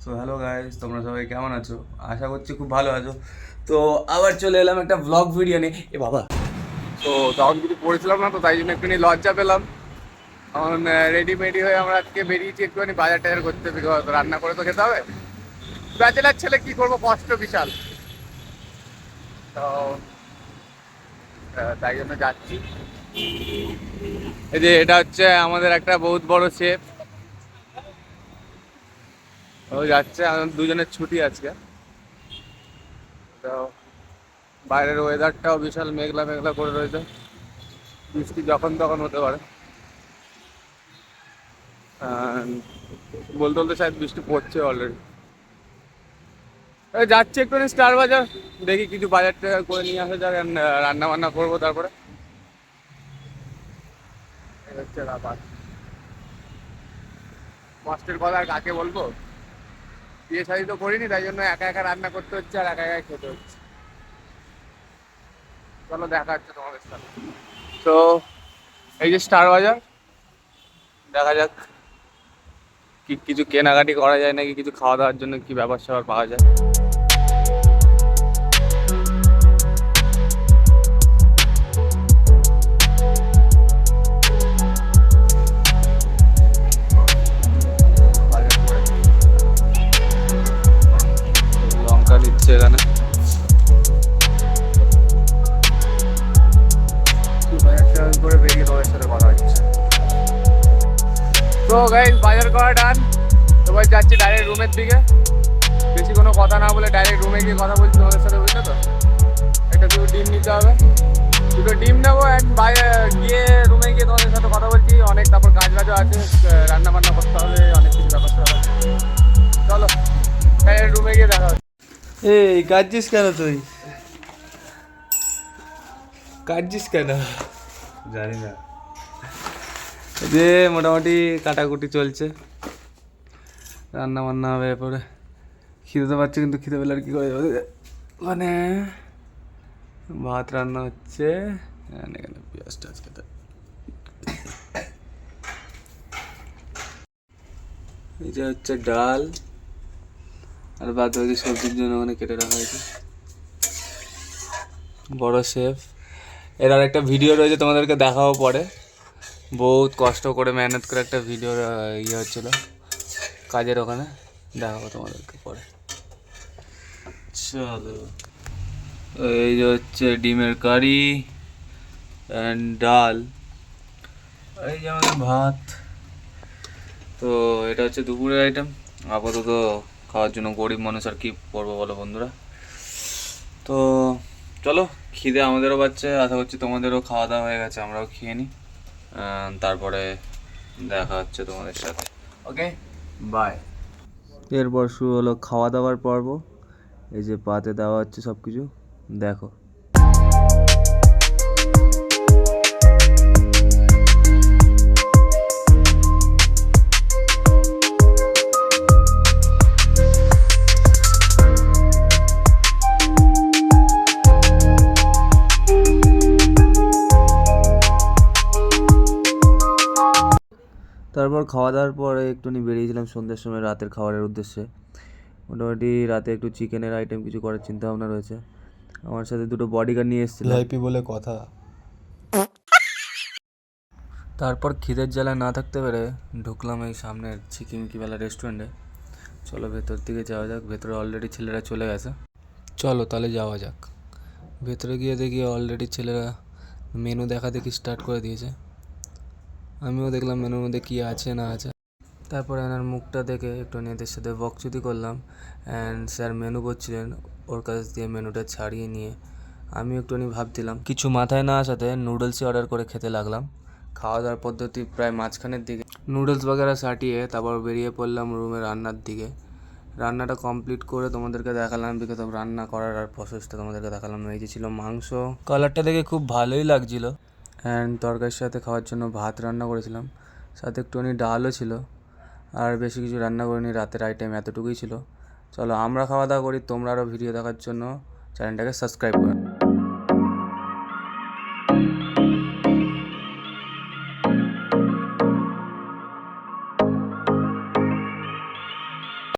So hello guys, তোমরা সবাই কেমন আছো? আশা করছি খুব ভালো আছো। তো আবার চলে এলাম একটা ব্লগ ভিডিও নিয়ে। এ বাবা, তো তখন কিছু পড়েছিলাম না, তো তাই জন্য একটুখানি লজ্জা পেলাম। এখন রেডি হয়ে আমরা আজকে বেরিয়েছি একটুখানি বাজার টাজার করতে, বিকজ রান্না করে তো খেতে হবে। ব্যাচেলার ছেলে কি করবো, কষ্ট বিশাল। তো তাই জন্য যাচ্ছি। এই যে এটা হচ্ছে আমাদের একটা বহুত বড় শেফ, ও যাচ্ছে। আমাদের দুজনের ছুটি আজকে। তো বাইরের ওয়েদারটাও বিশাল মেঘলা মেঘলা করে রয়েছে, বৃষ্টি যখন তখন হতে পারে। বলতে বলতে শায়দ বৃষ্টি পড়ছে অলরেডি। যাচ্ছি একটু স্টার বাজার, দেখি কিছু বাজার টাজার করে নিয়ে আসা যাক, রান্না বান্না করবো তারপরে। এই হচ্ছে ব্যাপার। কষ্টের কথা আর কাকে বলবো, বিয়ে শাড়ি তো করিনি, তাই জন্য একা একা রান্না করতে হচ্ছে আর একা একা খেতে হচ্ছে। চলো দেখা হচ্ছে তোমাদের সাথে। তো এই যে স্টার বাজার, দেখা যাক কি কিছু কেনাকাটি করা যায় নাকি, কিছু খাওয়া দাওয়ার জন্য কি ব্যাপার স্যাপার পাওয়া যায়। লঙ্কা দিচ্ছে এখানে। করে বেরিয়ে তোমাদের সাথে কথা হচ্ছে। তো গাইস, বাজার করা ডান। এবার যাচ্ছি ডাইরেক্ট রুমের দিকে। বেশি কোনো কথা না বলে ডাইরেক্ট রুমে গিয়ে কথা বলছি তোমাদের সাথে, বুঝলে তো? একটা দুটো ডিম নিতে হবে, দুটো ডিম নেবো, অ্যান্ড বাইরে গিয়ে রুমে গিয়ে তোমাদের সাথে কথা বলছি অনেক। তারপর কাজ বাজও আছে, রান্না বান্না করতে হবে, অনেক কিছু ব্যাপার স্যাপার আছে। চলো ডাইরেক্ট রুমে গিয়ে দেখা হচ্ছে। এই কাঁদছিস কেন তুই? কাঁদছিস কেন? জানি না। যে মোটামুটি কাটাকুটি চলছে, রান্না বান্না হবে এরপরে। খিদে তো পাচ্ছে, কিন্তু খিদে পেলে আর কি করে যাবে? মানে ভাত রান্না হচ্ছে, এখানে পেঁয়াজ টাজ খেতে। এই যে হচ্ছে ডাল, আর বাদ বাকি সবজির জন্য ওখানে কেটে রাখা হয়েছে। বড় শেফ। এর আর একটা ভিডিও রয়েছে, তোমাদেরকে দেখাবো পরে। বহুত কষ্ট করে মেহনত করে একটা ভিডিও ইয়ে হচ্ছিল কাজের ওখানে, দেখাবো তোমাদেরকে পরে। চলো, এই যে হচ্ছে ডিমের কারি অ্যান্ড ডাল, এই যে আমাদের ভাত। তো এটা হচ্ছে দুপুরের আইটেম। আপাতত খাওয়ার জন্য গরিব মানুষ আর কি করবো বলো বন্ধুরা। তো চলো, খিদে আমাদেরও পাচ্ছে, আশা করছি তোমাদেরও খাওয়া দাওয়া হয়ে গেছে, আমরাও খেয়ে নিই, তারপরে দেখা হচ্ছে তোমাদের সাথে। ওকে, বাই। এরপর শুরু হলো খাওয়া দাওয়ার পর্ব। এই যে পাতে দেওয়া হচ্ছে সব কিছু, দেখো। তারপর খাওয়া দাওয়ার পরে একটুখানি বেরিয়েছিলাম সন্ধ্যের সময় রাতের খাবারের উদ্দেশ্যে। মোটামুটি রাতে একটু চিকেনের আইটেম কিছু করার চিন্তা ভাবনা রয়েছে। আমার সাথে দুটো বডিগার্ড নিয়ে এসেছিলাম। ভিআইপি বলে কথা। তারপর খিদের জ্বালায় না থাকতে পেরে ঢুকলাম এই সামনের চিকিমকিওয়ালা রেস্টুরেন্টে। চলো ভেতর দিকে যাওয়া যাক, ভেতরে অলরেডি ছেলেরা চলে গেছে। চলো তাহলে যাওয়া যাক। ভেতরে গিয়ে দেখি অলরেডি ছেলেরা মেনু দেখা দেখি স্টার্ট করে দিয়েছে। আমিও দেখলাম মেনুর মধ্যে কী আছে না আছে। তারপর এনার মুখটা দেখে একটু এদের সাথে বকচুদি করলাম, অ্যান্ড স্যার মেনু করছিলেন, ওর কাছ দিয়ে মেনুটা ছাড়িয়ে নিয়ে আমি একটুখানি ভাবছিলাম কিছু মাথায় না আসাতে নুডলসই অর্ডার করে খেতে লাগলাম। খাওয়া দাওয়ার পদ্ধতি প্রায় মাঝখানের দিকে নুডলস বাগেরা সাটিয়ে তারপর বেরিয়ে পড়লাম রুমে রান্নার দিকে। রান্নাটা কমপ্লিট করে তোমাদেরকে দেখালাম, বিকজ রান্না করার আর প্রসেসটা তোমাদেরকে দেখালাম। এই যে ছিল মাংস, কালারটা দেখে খুব ভালোই লাগছিলো, অ্যান্ড তরকারির সাথে খাওয়ার জন্য ভাত রান্না করেছিলাম, সাথে একটুখানি ডালও ছিল। আর বেশি কিছু রান্না করিনি, রাতের আইটেম এতটুকুই ছিল। চলো আমরা খাওয়া দাওয়া করি, তোমরা আরও ভিডিও দেখার জন্য চ্যানেলটাকে সাবস্ক্রাইব করো।